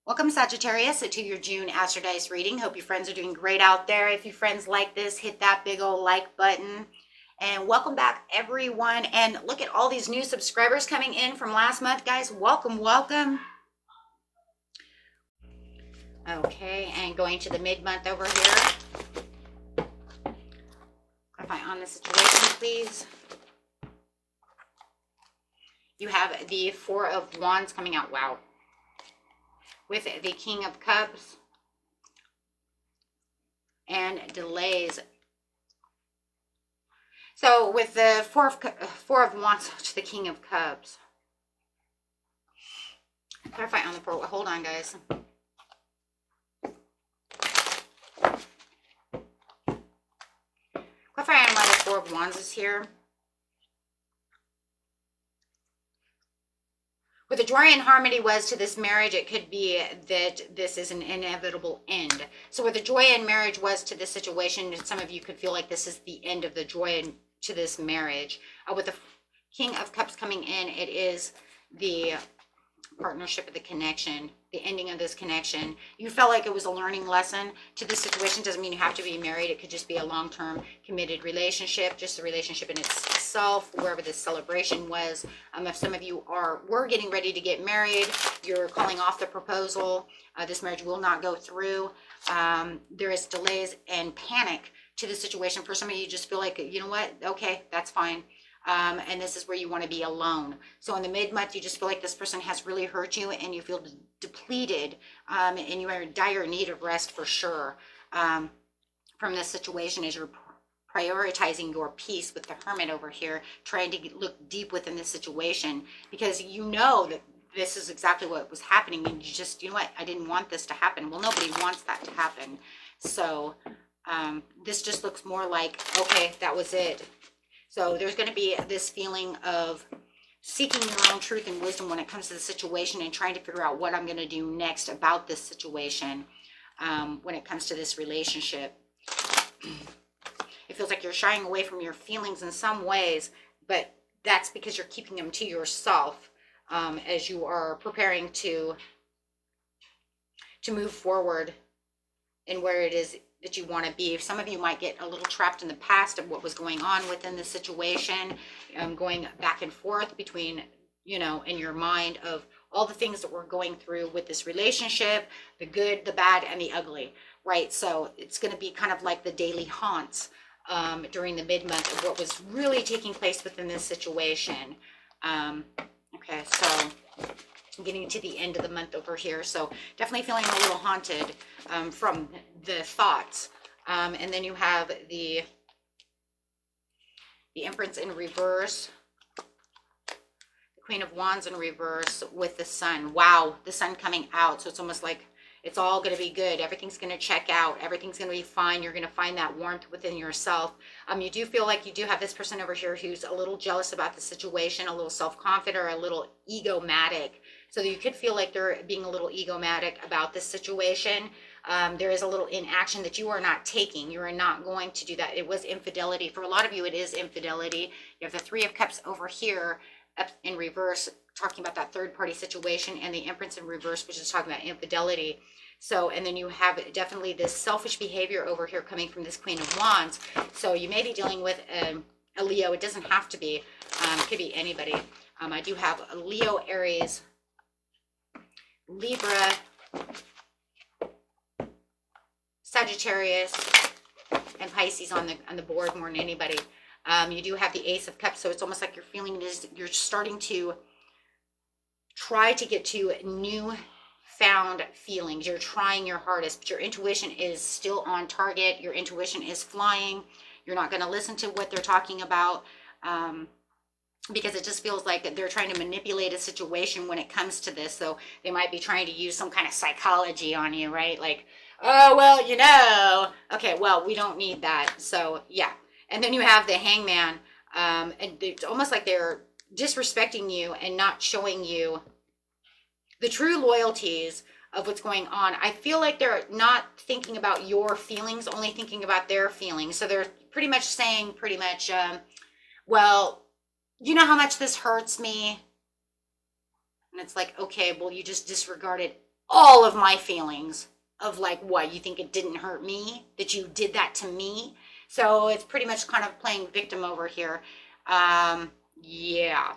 Welcome, Sagittarius, to your June Astro Dice reading. Hope your friends are doing great out there. If you friends like this, hit that big old like button. And welcome back, everyone. And look at all these new subscribers coming in from last month, guys. Welcome, welcome. Okay, and going to the mid-month over here. Clarify on the situation, please. You have the Four of Wands coming out. Wow. With the King of Cups and delays. So with the Four of Wands to the King of Cups. Clarify on the four. Hold on, guys. Clarify on why the Four of Wands is here. What the joy and harmony was to this marriage, it could be that this is an inevitable end. So what the joy in marriage was to this situation, some of you could feel like this is the end of the joy to this marriage. With the King of Cups coming in, it is the partnership of the connection, the ending of this connection. You felt like it was a learning lesson to this situation. Doesn't mean you have to be married. It could just be a long-term committed relationship, just the relationship in itself, wherever this celebration was. If some of you were getting ready to get married, you're calling off the proposal. This marriage will not go through. There is delays and panic to the situation. For some of you, just feel like, you know what? Okay, that's fine. And this is where you want to be alone. So in the mid-month, you just feel like this person has really hurt you and you feel depleted, and you are in dire need of rest for sure from this situation as you're prioritizing your peace with the Hermit over here, trying to look deep within the situation because you know that this is exactly what was happening and you just, you know what, I didn't want this to happen. Well, nobody wants that to happen. So this just looks more like, okay, that was it. So there's going to be this feeling of seeking your own truth and wisdom when it comes to the situation and trying to figure out what I'm going to do next about this situation when it comes to this relationship. It feels like you're shying away from your feelings in some ways, but that's because you're keeping them to yourself as you are preparing to move forward in where it is that you want to be. Some of you might get a little trapped in the past of what was going on within the situation, going back and forth between, you know, in your mind of all the things that we're going through with this relationship, the good, the bad, and the ugly, right? So it's going to be kind of like the daily haunts during the mid-month of what was really taking place within this situation. Okay, so getting to the end of the month over here, so definitely feeling a little haunted from the thoughts. And then you have the Empress in reverse, the Queen of Wands in reverse with the Sun. Wow, the Sun coming out. So it's almost like it's all going to be good. Everything's going to check out. Everything's going to be fine. You're going to find that warmth within yourself. You do feel like you do have this person over here who's a little jealous about the situation, a little self-confident, or a little egomatic. So you could feel like they're being a little egomatic about this situation. There is a little inaction that you are not taking. You are not going to do that. It was infidelity. For a lot of you, it is infidelity. You have the Three of Cups over here up in reverse, talking about that third party situation, and the Empress in reverse, which is talking about infidelity. So, and then you have definitely this selfish behavior over here coming from this Queen of Wands. So you may be dealing with a Leo. It doesn't have to be. It could be anybody. I do have a Leo, Aries, Libra, Sagittarius, and Pisces on the board more than anybody. You do have the Ace of Cups, so it's almost like you're feeling this. You're starting to try to get to new found feelings. You're trying your hardest, but your intuition is still on target. Your intuition is flying. You're not going to listen to what they're talking about because it just feels like they're trying to manipulate a situation when it comes to this. So they might be trying to use some kind of psychology on you, right? Like, oh, well, you know, okay, well, we don't need that. So yeah. And then you have the Hangman, and it's almost like they're disrespecting you and not showing you the true loyalties of what's going on. I feel like they're not thinking about your feelings, only thinking about their feelings. So they're pretty much saying, well, you know how much this hurts me? And it's like, okay, well, you just disregarded all of my feelings of like, what, you think it didn't hurt me, that you did that to me? So it's pretty much kind of playing victim over here. Yeah.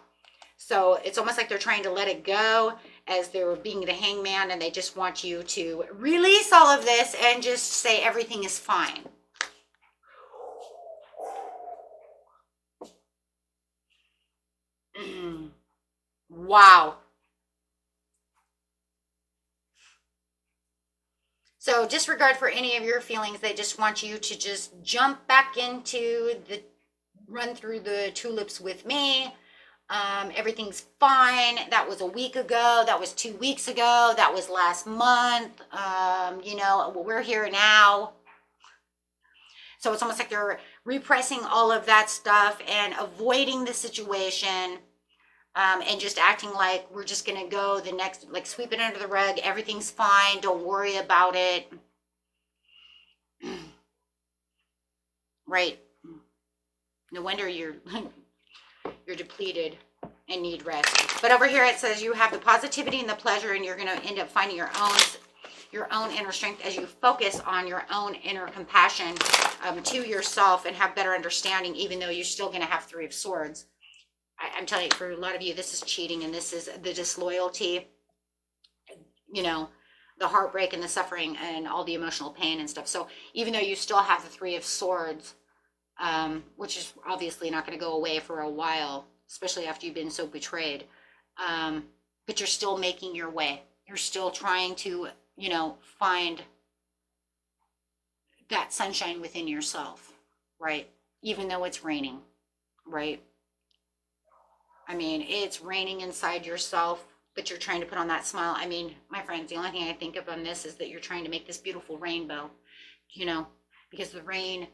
So it's almost like they're trying to let it go as they're being the hangman, and they just want you to release all of this and just say everything is fine. Wow. So disregard for any of your feelings. They just want you to just jump back into the, run through the tulips with me. Everything's fine. That was a week ago. That was 2 weeks ago. That was last month. You know, we're here now. So it's almost like they're repressing all of that stuff and avoiding the situation. And just acting like we're just going to go the next, like sweep it under the rug. Everything's fine. Don't worry about it. Right. No wonder you're depleted and need rest. But over here it says you have the positivity and the pleasure, and you're going to end up finding your own inner strength as you focus on your own inner compassion to yourself and have better understanding, even though you're still going to have 3 of Swords. I'm telling you, for a lot of you, this is cheating, and this is the disloyalty, you know, the heartbreak and the suffering and all the emotional pain and stuff. So even though you still have the 3 of Swords, which is obviously not going to go away for a while, especially after you've been so betrayed, but you're still making your way. You're still trying to, you know, find that sunshine within yourself, right? Even though it's raining, right? I mean, it's raining inside yourself, but you're trying to put on that smile. I mean, my friends, the only thing I think of on this is that you're trying to make this beautiful rainbow, you know, because the rain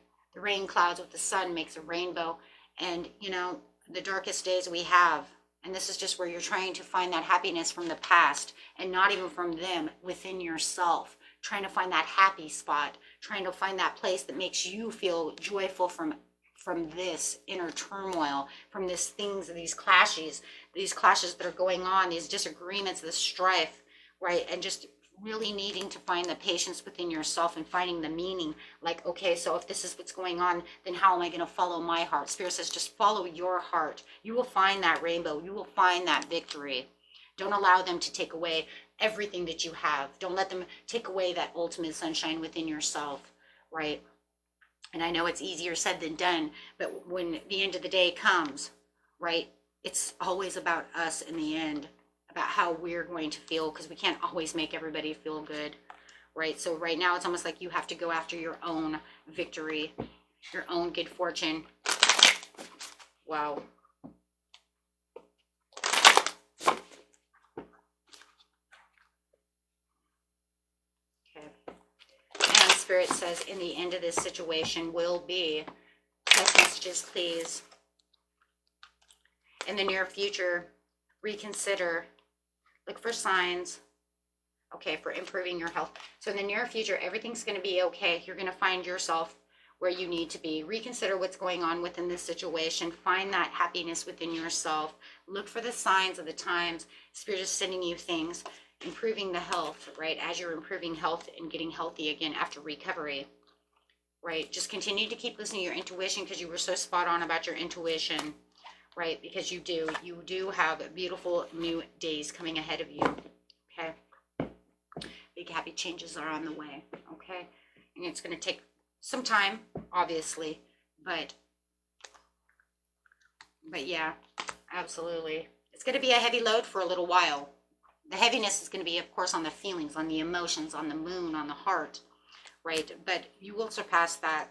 clouds with the sun makes a rainbow. And, you know, the darkest days we have, and this is just where you're trying to find that happiness from the past, and not even from them, within yourself, trying to find that happy spot, trying to find that place that makes you feel joyful from this inner turmoil, from these things, these clashes that are going on, these disagreements, this strife, right? And just really needing to find the patience within yourself and finding the meaning. Like, okay, so if this is what's going on, then how am I going to follow my heart? Spirit says, just follow your heart. You will find that rainbow. You will find that victory. Don't allow them to take away everything that you have. Don't let them take away that ultimate sunshine within yourself, right? And I know it's easier said than done, but when the end of the day comes, right, it's always about us in the end, about how we're going to feel, because we can't always make everybody feel good, right? So right now it's almost like you have to go after your own victory, your own good fortune. Wow. Spirit says in the end of this situation will be, text messages please, in the near future, reconsider, look for signs, okay, for improving your health. So in the near future, everything's going to be okay. You're going to find yourself where you need to be. Reconsider what's going on within this situation. Find that happiness within yourself. Look for the signs of the times. Spirit is sending you things. Improving the health, right? As you're improving health and getting healthy again after recovery, right? Just continue to keep listening to your intuition, because you were so spot on about your intuition, right? Because you do have beautiful new days coming ahead of you, okay? Big happy changes are on the way, okay? And it's going to take some time, obviously, but yeah, absolutely. It's going to be a heavy load for a little while. The heaviness is going to be, of course, on the feelings, on the emotions, on the moon, on the heart, right? But you will surpass that,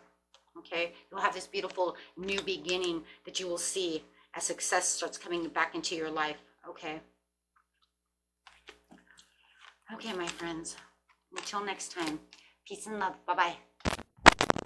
okay? You'll have this beautiful new beginning that you will see as success starts coming back into your life, okay? Okay, my friends. Until next time, peace and love. Bye-bye.